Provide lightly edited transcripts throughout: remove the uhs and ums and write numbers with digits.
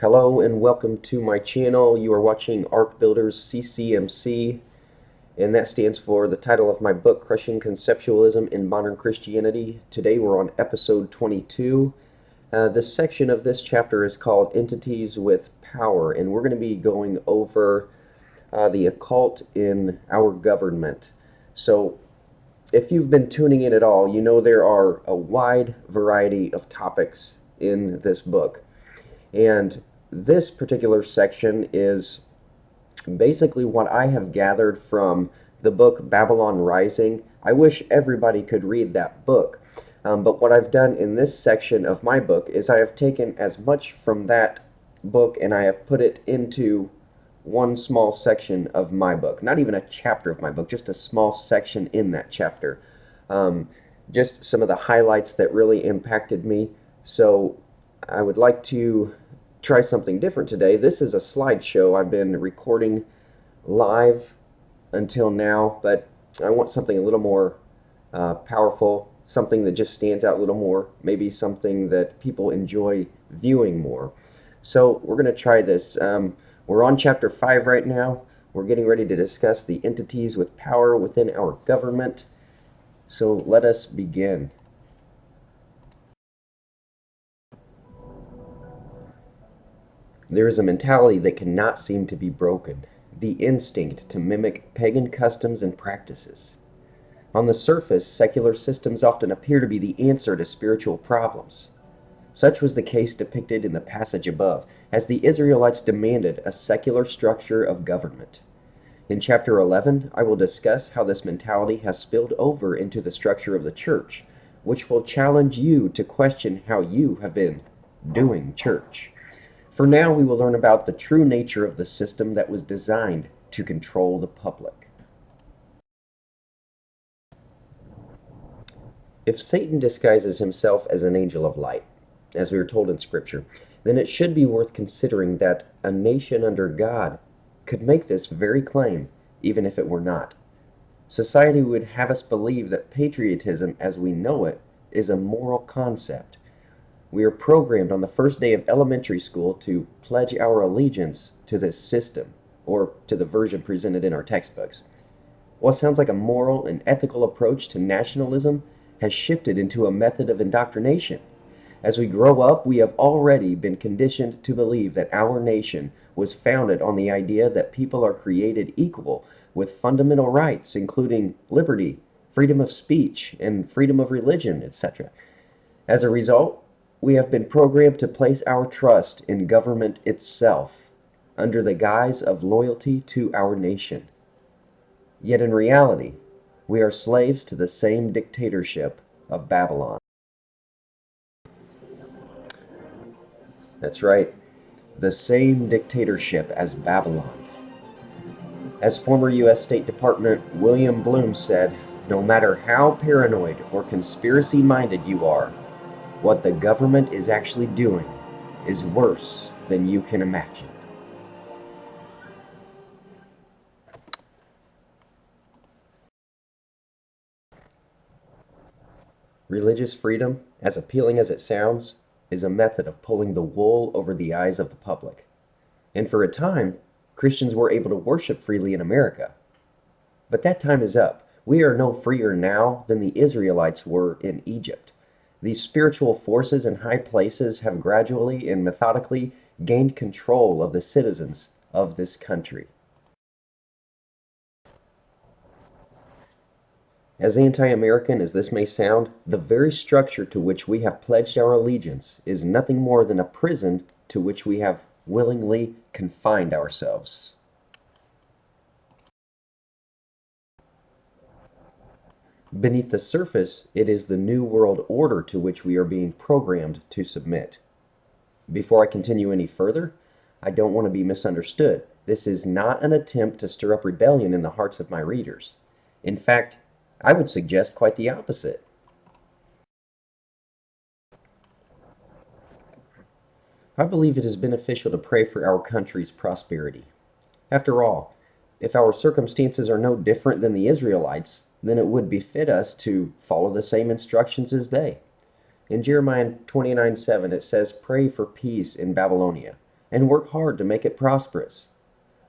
Hello and welcome to my channel. You are watching Arc Builders CCMC, and that stands for the title of my book, Crushing Conceptualism in Modern Christianity. Today we're on episode 22. This section of this chapter is called Entities with Power, and we're going to be going over the occult in our government. So if you've been tuning in at all, you know there are a wide variety of topics in this book. And this particular section is basically what I have gathered from the book Babylon Rising. I wish everybody could read that book. But what I've done in this section of my book is I have taken as much from that book and I have put it into one small section of my book. Not even a chapter of my book, just a small section in that chapter. Just some of the highlights that really impacted me. So I would like to try something different today. This is a slideshow I've been recording live until now, but I want something a little more powerful, something that just stands out a little more, maybe something that people enjoy viewing more. So we're going to try this. We're on chapter 5 right now. We're getting ready to discuss the entities with power within our government. So let us begin. There is a mentality that cannot seem to be broken, the instinct to mimic pagan customs and practices. On the surface, secular systems often appear to be the answer to spiritual problems. Such was the case depicted in the passage above, as the Israelites demanded a secular structure of government. In chapter 11, I will discuss how this mentality has spilled over into the structure of the church, which will challenge you to question how you have been doing church. For now, we will learn about the true nature of the system that was designed to control the public. If Satan disguises himself as an angel of light, as we are told in Scripture, then it should be worth considering that a nation under God could make this very claim, even if it were not. Society would have us believe that patriotism as we know it is a moral concept. We are programmed on the first day of elementary school to pledge our allegiance to this system, or to the version presented in our textbooks. What sounds like a moral and ethical approach to nationalism has shifted into a method of indoctrination. As we grow up, we have already been conditioned to believe that our nation was founded on the idea that people are created equal with fundamental rights, including liberty, freedom of speech, and freedom of religion, etc. As a result, we have been programmed to place our trust in government itself under the guise of loyalty to our nation. Yet in reality, we are slaves to the same dictatorship of Babylon. That's right, the same dictatorship as Babylon. As former U.S. State Department William Bloom said, no matter how paranoid or conspiracy-minded you are, what the government is actually doing is worse than you can imagine. Religious freedom, as appealing as it sounds, is a method of pulling the wool over the eyes of the public. And for a time, Christians were able to worship freely in America. But that time is up. We are no freer now than the Israelites were in Egypt. These spiritual forces in high places have gradually and methodically gained control of the citizens of this country. As anti-American as this may sound, the very structure to which we have pledged our allegiance is nothing more than a prison to which we have willingly confined ourselves. Beneath the surface, it is the New World Order to which we are being programmed to submit. Before I continue any further, I don't want to be misunderstood. This is not an attempt to stir up rebellion in the hearts of my readers. In fact, I would suggest quite the opposite. I believe it is beneficial to pray for our country's prosperity. After all, if our circumstances are no different than the Israelites, then it would befit us to follow the same instructions as they. In Jeremiah 29:7 it says, "Pray for peace in Babylonia. and work hard to make it prosperous.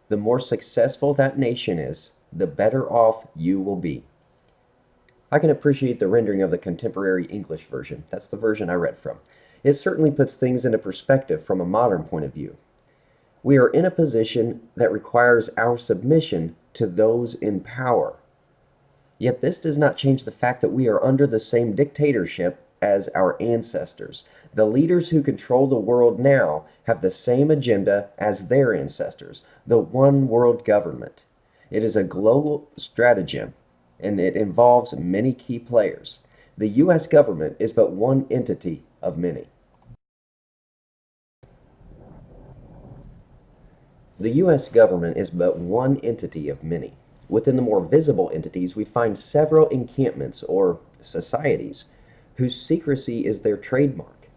The more successful that nation is, the better off you will be. I can appreciate the rendering of the contemporary English version. That's the version I read from. It certainly puts things into perspective from a modern point of view. We are in a position that requires our submission to those in power. Yet this does not change the fact that we are under the same dictatorship as our ancestors. The leaders who control the world now have the same agenda as their ancestors, the one world government. It is a global stratagem, and it involves many key players. The U.S. government is but one entity of many. The U.S. government is but one entity of many. Within the more visible entities, we find several encampments or societies whose secrecy is their trademark.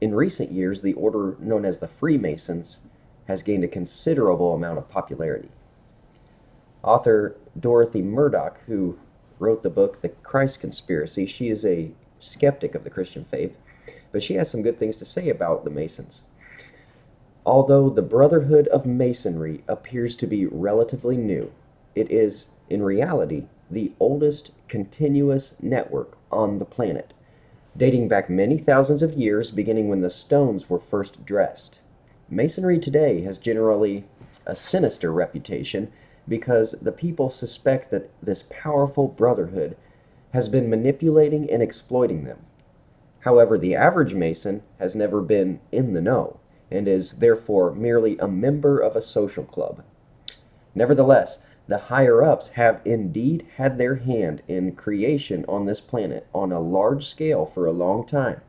In recent years, the order known as the Freemasons has gained a considerable amount of popularity. Author Dorothy Murdoch, who wrote the book The Christ Conspiracy, she is a skeptic of the Christian faith, but she has some good things to say about the Masons. Although the Brotherhood of Masonry appears to be relatively new, it is, in reality, the oldest continuous network on the planet, dating back many thousands of years, beginning when the stones were first dressed. Masonry today has generally a sinister reputation because the people suspect that this powerful brotherhood has been manipulating and exploiting them. However, the average Mason has never been in the know and is therefore merely a member of a social club. Nevertheless, the higher-ups have indeed had their hand in creation on this planet on a large scale for a long time.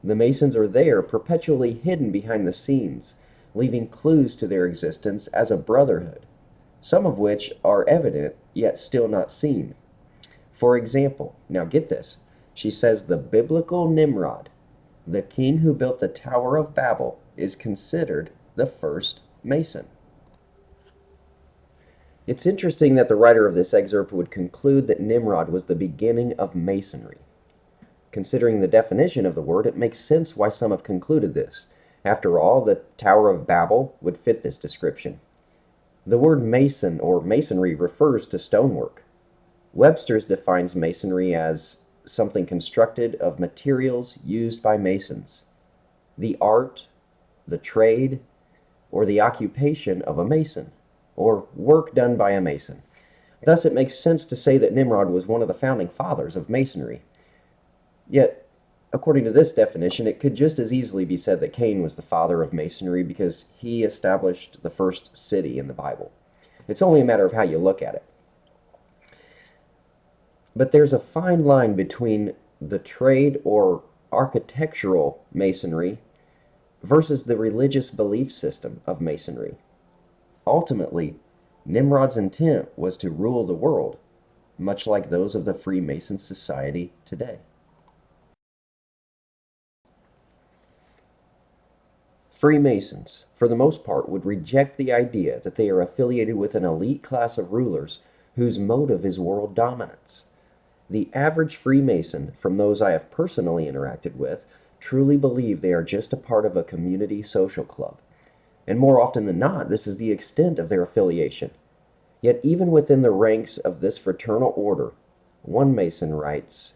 The Masons are there, perpetually hidden behind the scenes, leaving clues to their existence as a brotherhood, some of which are evident yet still not seen. For example, now get this, she says the biblical Nimrod, the king who built the Tower of Babel, is considered the first Mason. It's interesting that the writer of this excerpt would conclude that Nimrod was the beginning of Masonry. Considering the definition of the word, it makes sense why some have concluded this. After all, the Tower of Babel would fit this description. The word Mason or Masonry refers to stonework. Webster's defines Masonry as something constructed of materials used by Masons, the art, the trade, or the occupation of a Mason, or work done by a Mason. Thus, it makes sense to say that Nimrod was one of the founding fathers of Masonry. Yet, according to this definition, it could just as easily be said that Cain was the father of Masonry because he established the first city in the Bible. It's only a matter of how you look at it. But there's a fine line between the trade or architectural Masonry versus the religious belief system of Masonry. Ultimately, Nimrod's intent was to rule the world, much like those of the Freemason society today. Freemasons, for the most part, would reject the idea that they are affiliated with an elite class of rulers whose motive is world dominance. The average Freemason, from those I have personally interacted with, truly believe they are just a part of a community social club. And more often than not, this is the extent of their affiliation. Yet even within the ranks of this fraternal order, one Mason writes,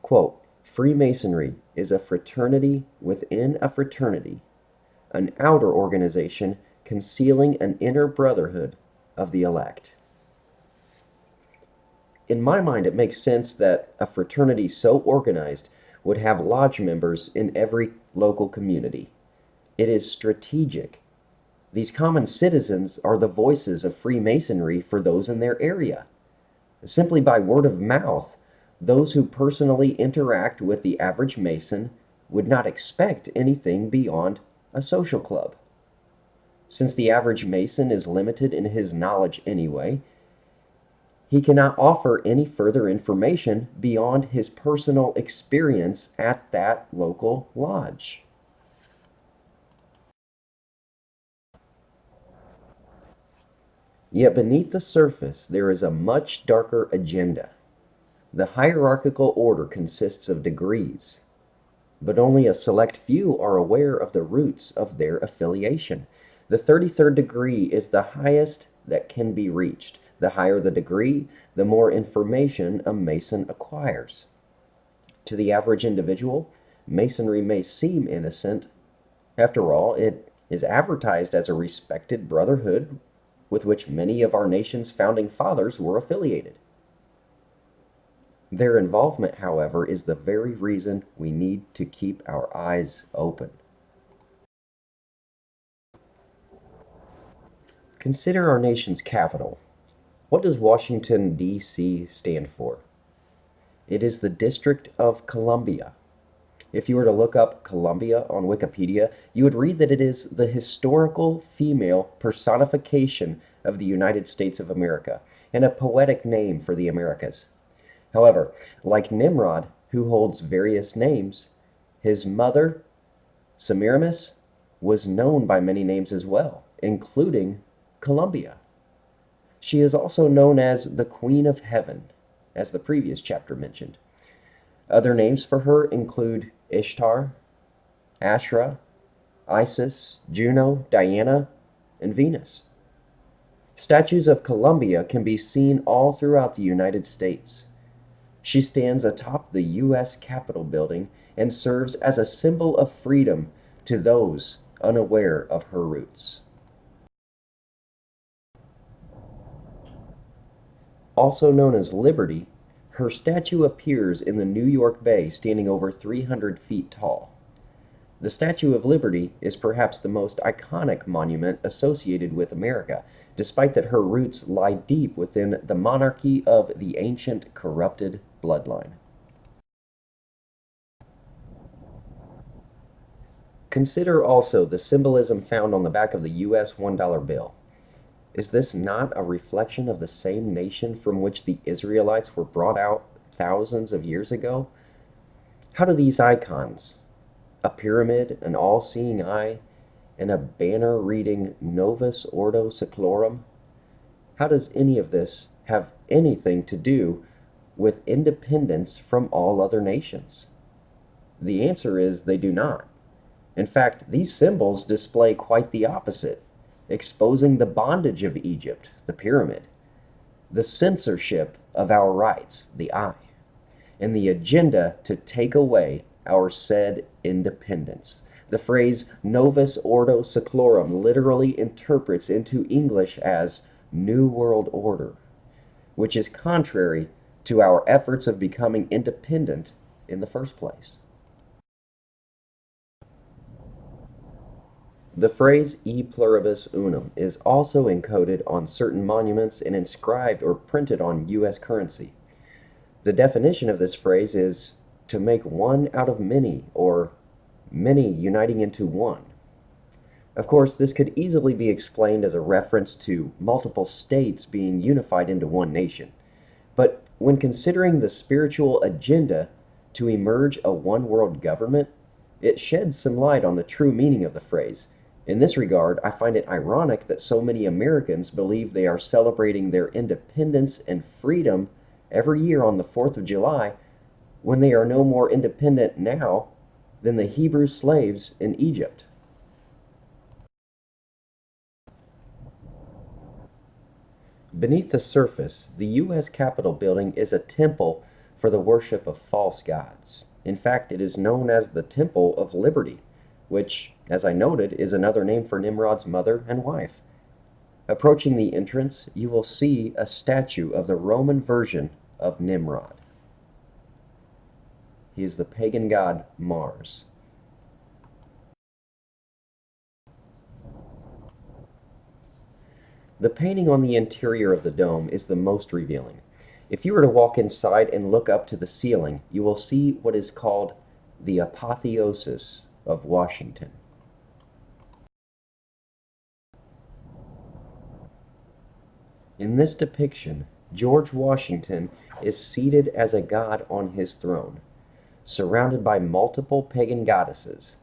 quote, "Freemasonry is a fraternity within a fraternity, an outer organization concealing an inner brotherhood of the elect." In my mind, it makes sense that a fraternity so organized would have lodge members in every local community. It is strategic. These common citizens are the voices of Freemasonry for those in their area. Simply by word of mouth, those who personally interact with the average Mason would not expect anything beyond a social club. Since the average Mason is limited in his knowledge anyway, he cannot offer any further information beyond his personal experience at that local lodge. Yet beneath the surface, there is a much darker agenda. The hierarchical order consists of degrees. but only a select few are aware of the roots of their affiliation. The 33rd degree is the highest that can be reached. The higher the degree, the more information a Mason acquires. To the average individual, Masonry may seem innocent. After all, it is advertised as a respected brotherhood with which many of our nation's founding fathers were affiliated. Their involvement, however, is the very reason we need to keep our eyes open. Consider our nation's capital. What does Washington, D.C. stand for? It is the District of Columbia. If you were to look up Columbia on Wikipedia, you would read that it is the historical female personification of the United States of America and a poetic name for the Americas. However, like Nimrod, who holds various names, his mother, Semiramis, was known by many names as well, including Columbia. She is also known as the Queen of Heaven, as the previous chapter mentioned. Other names for her include Ishtar, Ashra, Isis, Juno, Diana, and Venus. Statues of Columbia can be seen all throughout the United States. She stands atop the U.S. Capitol building and serves as a symbol of freedom to those unaware of her roots. Also known as Liberty, her statue appears in the New York Bay standing over 300 feet tall. The Statue of Liberty is perhaps the most iconic monument associated with America, despite that her roots lie deep within the monarchy of the ancient corrupted bloodline. Consider also the symbolism found on the back of the U.S. $1 bill. Is this not a reflection of the same nation from which the Israelites were brought out thousands of years ago? How do these icons, a pyramid, an all-seeing eye, and a banner reading Novus Ordo Seclorum, how does any of this have anything to do with independence from all other nations? The answer is they do not. In fact, these symbols display quite the opposite, exposing the bondage of Egypt, the pyramid, the censorship of our rights, the eye, and the agenda to take away our said independence. The phrase Novus Ordo Seclorum literally interprets into English as New World Order, which is contrary to our efforts of becoming independent in the first place. The phrase E pluribus unum is also encoded on certain monuments and inscribed or printed on U.S. currency. The definition of this phrase is to make one out of many, or many uniting into one. Of course, this could easily be explained as a reference to multiple states being unified into one nation. But when considering the spiritual agenda to emerge a one-world government, it sheds some light on the true meaning of the phrase. In this regard, I find it ironic that so many Americans believe they are celebrating their independence and freedom every year on the 4th of July when they are no more independent now than the Hebrew slaves in Egypt. Beneath the surface, the U.S. Capitol building is a temple for the worship of false gods. In fact, it is known as the Temple of Liberty, which, as I noted, is another name for Nimrod's mother and wife. Approaching the entrance, you will see a statue of the Roman version of Nimrod. He is the pagan god Mars. The painting on the interior of the dome is the most revealing. If you were to walk inside and look up to the ceiling, you will see what is called the Apotheosis of Washington. In this depiction, George Washington is seated as a god on his throne, surrounded by multiple pagan goddesses.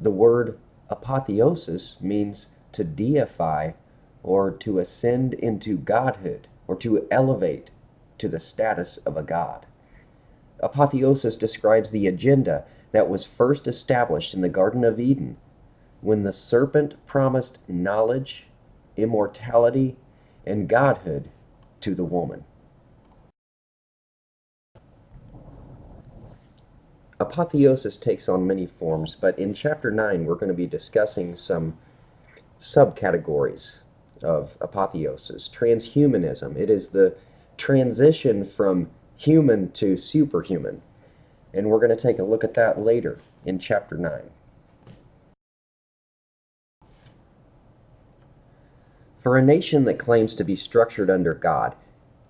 The word apotheosis means to deify or to ascend into godhood or to elevate to the status of a god. Apotheosis describes the agenda that was first established in the Garden of Eden when the serpent promised knowledge, immortality, and godhood to the woman. Apotheosis takes on many forms, but in Chapter 9 we're going to be discussing some subcategories of apotheosis. Transhumanism. It is the transition from human to superhuman. And we're going to take a look at that later in Chapter 9. For a nation that claims to be structured under God,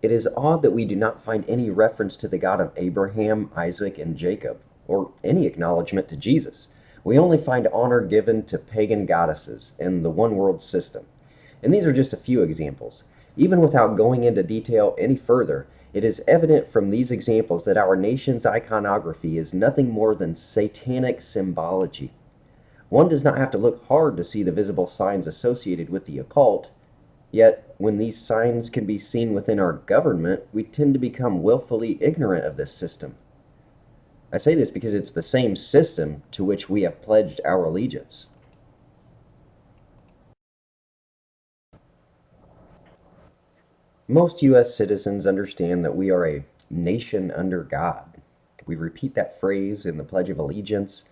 it is odd that we do not find any reference to the God of Abraham, Isaac, and Jacob, or any acknowledgement to Jesus. We only find honor given to pagan goddesses and the one-world system. And these are just a few examples. Even without going into detail any further, it is evident from these examples that our nation's iconography is nothing more than satanic symbology. One does not have to look hard to see the visible signs associated with the occult, yet when these signs can be seen within our government, we tend to become willfully ignorant of this system. I say this because it's the same system to which we have pledged our allegiance. Most U.S. citizens understand that we are a nation under God. We repeat that phrase in the Pledge of Allegiance.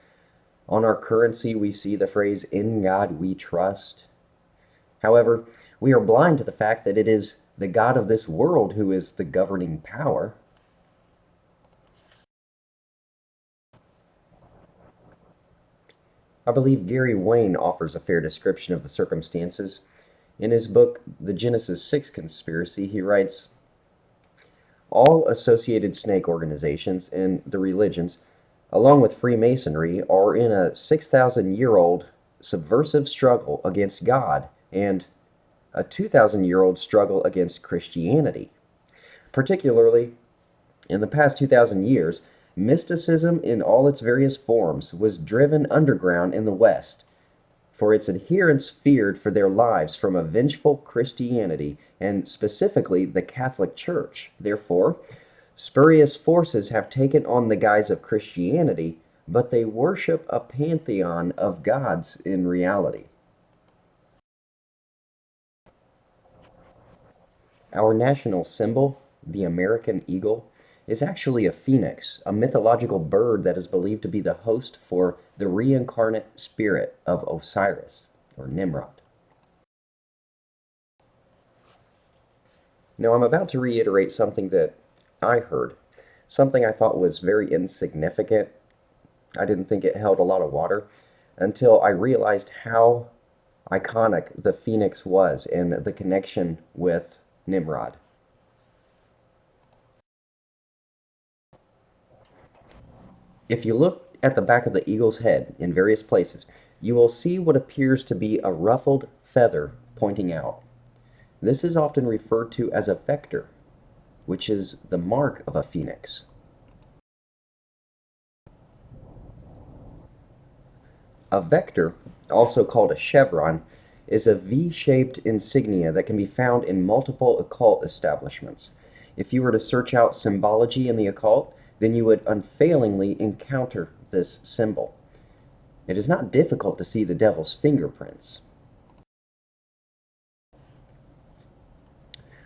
On our currency, we see the phrase, "In God we trust." However, we are blind to the fact that it is the God of this world who is the governing power. I believe Gary Wayne offers a fair description of the circumstances. In his book, The Genesis 6 Conspiracy, he writes, "All associated snake organizations and the religions, along with Freemasonry, are in a 6,000-year-old subversive struggle against God and a 2,000-year-old struggle against Christianity. Particularly, in the past 2,000 years, mysticism in all its various forms was driven underground in the West, for its adherents feared for their lives from a vengeful Christianity, and specifically the Catholic Church. Therefore, spurious forces have taken on the guise of Christianity, but they worship a pantheon of gods in reality." Our national symbol, the American eagle, is actually a phoenix, a mythological bird that is believed to be the host for the reincarnate spirit of Osiris, or Nimrod. Now I'm about to reiterate something that I heard, something I thought was very insignificant. I didn't think it held a lot of water until I realized how iconic the phoenix was and the connection with Nimrod. If you look at the back of the eagle's head in various places, you will see what appears to be a ruffled feather pointing out. This is often referred to as a vector, which is the mark of a phoenix. A vector, also called a chevron, is a V-shaped insignia that can be found in multiple occult establishments. If you were to search out symbology in the occult, then you would unfailingly encounter this symbol. It is not difficult to see the devil's fingerprints.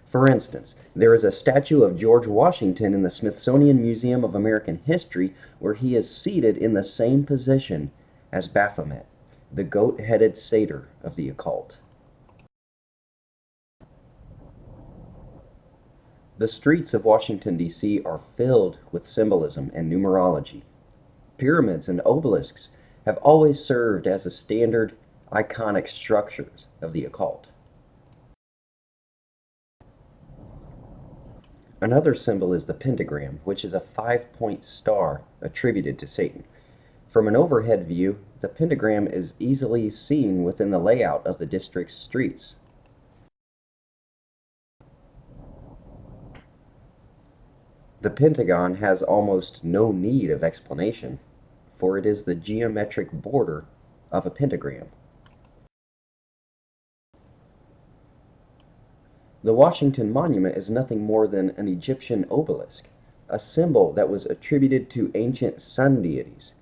For instance, there is a statue of George Washington in the Smithsonian Museum of American History where he is seated in the same position as Baphomet, the goat-headed satyr of the occult. The streets of Washington, D.C. are filled with symbolism and numerology. Pyramids and obelisks have always served as a standard, iconic structures of the occult. Another symbol is the pentagram, which is a 5-point star attributed to Satan. From an overhead view, the pentagram is easily seen within the layout of the district's streets. The pentagon has almost no need of explanation, for it is the geometric border of a pentagram. The Washington Monument is nothing more than an Egyptian obelisk, a symbol that was attributed to ancient sun deities.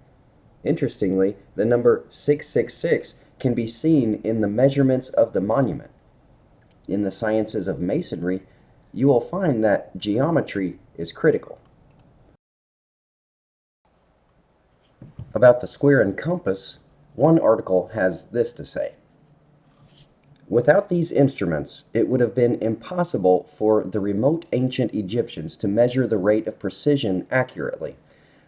Interestingly, the number 666 can be seen in the measurements of the monument. In the sciences of Masonry, you will find that geometry is critical. About the square and compass, one article has this to say: without these instruments, it would have been impossible for the remote ancient Egyptians to measure the rate of precision accurately.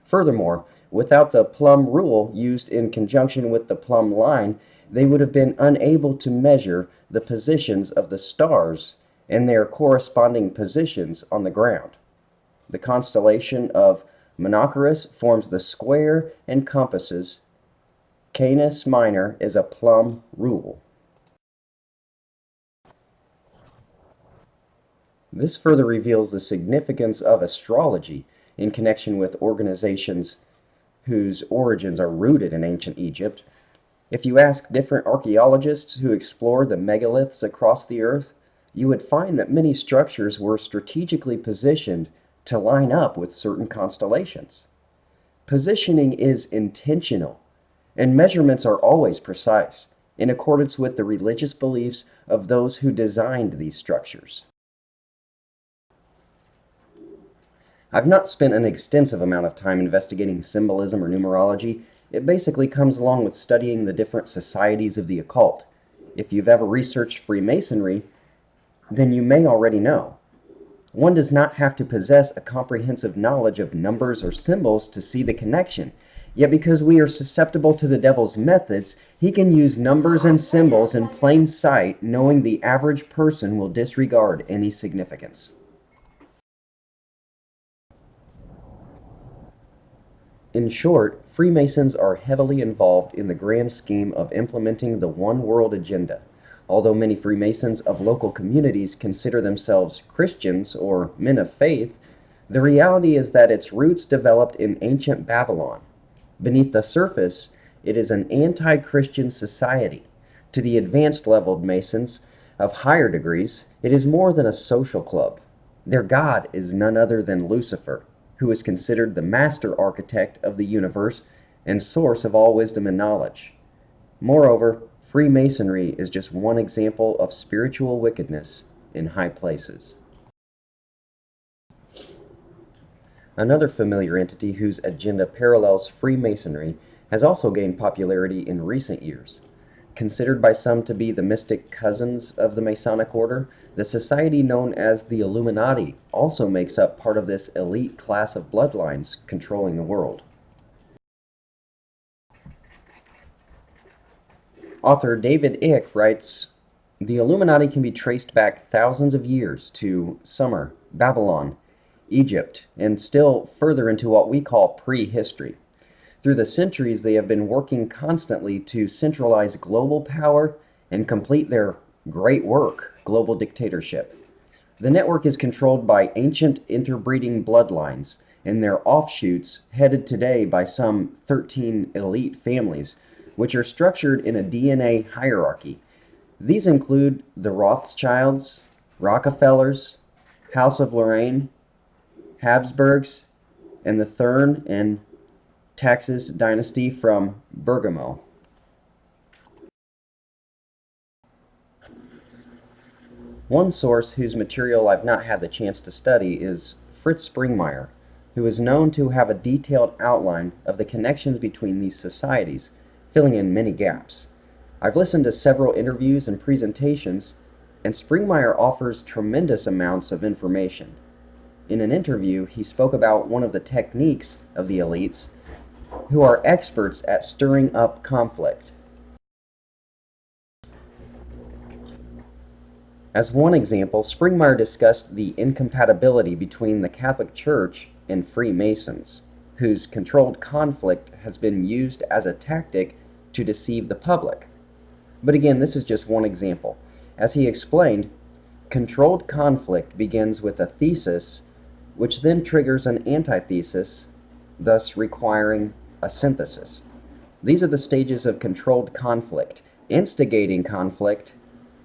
Furthermore, without the plumb rule used in conjunction with the plumb line, they would have been unable to measure the positions of the stars and their corresponding positions on the ground. The constellation of Monoceros forms the square and compasses. Canis Minor is a plumb rule. This further reveals the significance of astrology in connection with organizations whose origins are rooted in ancient Egypt. If you ask different archaeologists who explored the megaliths across the earth, you would find that many structures were strategically positioned to line up with certain constellations. Positioning is intentional, and measurements are always precise, in accordance with the religious beliefs of those who designed these structures. I've not spent an extensive amount of time investigating symbolism or numerology. It basically comes along with studying the different societies of the occult. If you've ever researched Freemasonry, then you may already know. One does not have to possess a comprehensive knowledge of numbers or symbols to see the connection. Yet because we are susceptible to the devil's methods, he can use numbers and symbols in plain sight, knowing the average person will disregard any significance. In short, Freemasons are heavily involved in the grand scheme of implementing the one world agenda. Although many Freemasons of local communities consider themselves Christians or men of faith, the reality is that its roots developed in ancient Babylon. Beneath the surface, it is an anti-Christian society. To the advanced leveled Masons of higher degrees, it is more than a social club. Their god is none other than Lucifer, who is considered the master architect of the universe and source of all wisdom and knowledge. Moreover, Freemasonry is just one example of spiritual wickedness in high places. Another familiar entity whose agenda parallels Freemasonry has also gained popularity in recent years. Considered by some to be the mystic cousins of the Masonic order, the society known as the Illuminati also makes up part of this elite class of bloodlines controlling the world. Author David Icke writes, "The Illuminati can be traced back thousands of years to Sumer, Babylon, Egypt, and still further into what we call prehistory. Through the centuries, they have been working constantly to centralize global power and complete their great work, global dictatorship. The network is controlled by ancient interbreeding bloodlines and their offshoots, headed today by some 13 elite families, which are structured in a DNA hierarchy. These include the Rothschilds, Rockefellers, House of Lorraine, Habsburgs, and the Thurn and Taxis dynasty from Bergamo." One source whose material I've not had the chance to study is Fritz Meyer, who is known to have a detailed outline of the connections between these societies, filling in many gaps. I've listened to several interviews and presentations, and Meyer offers tremendous amounts of information. In an interview, he spoke about one of the techniques of the elites, who are experts at stirring up conflict. As one example, Meyer discussed the incompatibility between the Catholic Church and Freemasons, whose controlled conflict has been used as a tactic to deceive the public. But again, this is just one example. As he explained, controlled conflict begins with a thesis, which then triggers an antithesis, thus requiring a synthesis. These are the stages of controlled conflict: instigating conflict,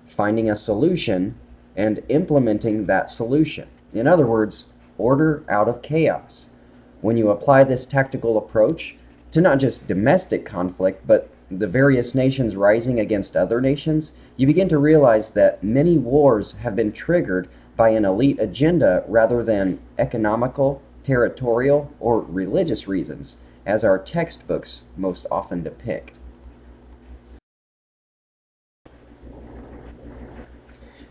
finding a solution, and implementing that solution. In other words, order out of chaos. When you apply this tactical approach, to not just domestic conflict, but the various nations rising against other nations, you begin to realize that many wars have been triggered by an elite agenda rather than economical, territorial, or religious reasons, as our textbooks most often depict.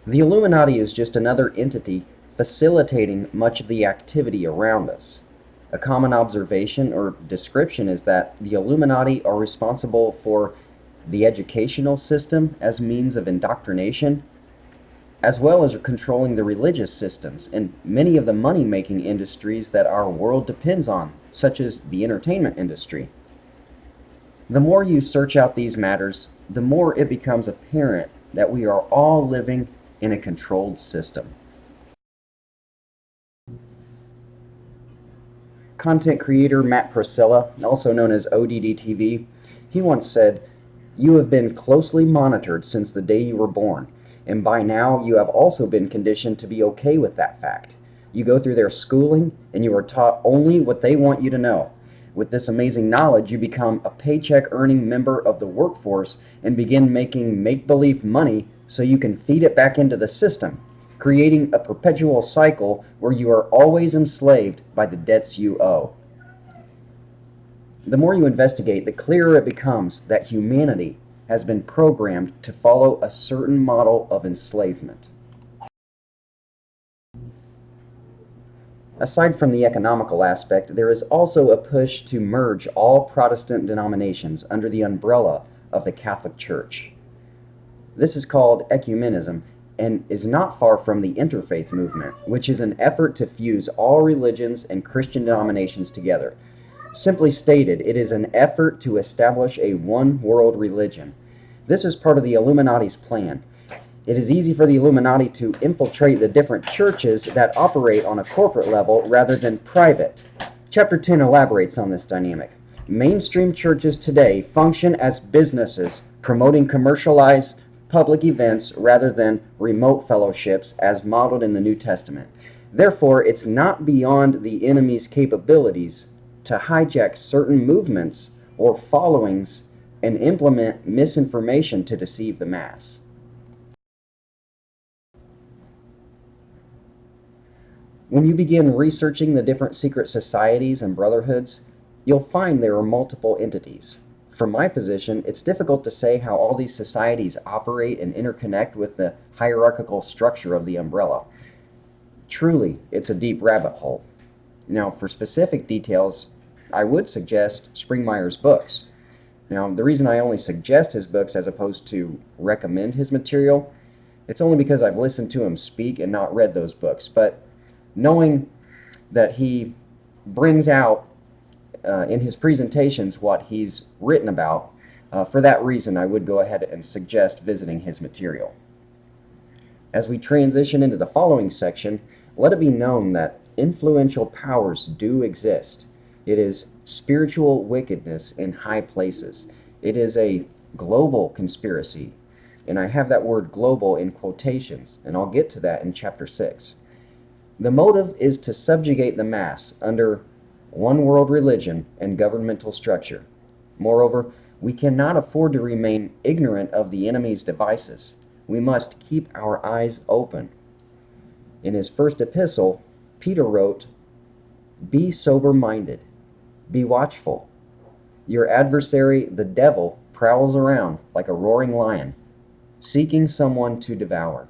The Illuminati is just another entity facilitating much of the activity around us. A common observation or description is that the Illuminati are responsible for the educational system as means of indoctrination, as well as controlling the religious systems and many of the money-making industries that our world depends on, such as the entertainment industry. The more you search out these matters, the more it becomes apparent that we are all living in a controlled system. Content creator Matt Priscilla, also known as ODTV, he once said, "You have been closely monitored since the day you were born, and by now you have also been conditioned to be okay with that fact. You go through their schooling, and you are taught only what they want you to know. With this amazing knowledge, you become a paycheck-earning member of the workforce and begin making make-believe money so you can feed it back into the system, creating a perpetual cycle where you are always enslaved by the debts you owe." The more you investigate, the clearer it becomes that humanity has been programmed to follow a certain model of enslavement. Aside from the economical aspect, there is also a push to merge all Protestant denominations under the umbrella of the Catholic Church. This is called Ecumenism and is not far from the interfaith movement, which is an effort to fuse all religions and Christian denominations together. Simply stated, it is an effort to establish a one-world religion. This is part of the Illuminati's plan. It is easy for the Illuminati to infiltrate the different churches that operate on a corporate level rather than private. Chapter 10 elaborates on this dynamic. Mainstream churches today function as businesses, promoting commercialized public events rather than remote fellowships as modeled in the New Testament. Therefore, it's not beyond the enemy's capabilities to hijack certain movements or followings and implement misinformation to deceive the mass. When you begin researching the different secret societies and brotherhoods, you'll find there are multiple entities. From my position, it's difficult to say how all these societies operate and interconnect with the hierarchical structure of the umbrella. Truly, it's a deep rabbit hole. Now, for specific details, I would suggest Meyer's books. Now, the reason I only suggest his books as opposed to recommend his material, it's only because I've listened to him speak and not read those books. But knowing that he brings out in his presentations what he's written about, for that reason I would go ahead and suggest visiting his material. As we transition into the following section, let it be known that influential powers do exist. It is spiritual wickedness in high places. It is a global conspiracy, and I have that word global in quotations, and I'll get to that in chapter 6. The motive is to subjugate the mass under one world religion and governmental structure. Moreover, we cannot afford to remain ignorant of the enemy's devices. We must keep our eyes open. In his first epistle, Peter wrote, "Be sober-minded, be watchful. Your adversary, the devil, prowls around like a roaring lion, seeking someone to devour."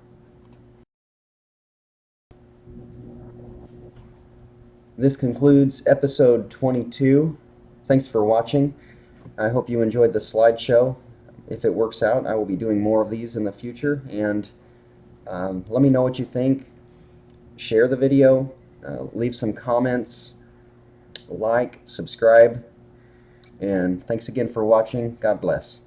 This concludes episode 22. Thanks for watching. I hope you enjoyed the slideshow. If it works out, I will be doing more of these in the future. And let me know what you think. Share the video. Leave some comments. Like, subscribe. And thanks again for watching. God bless.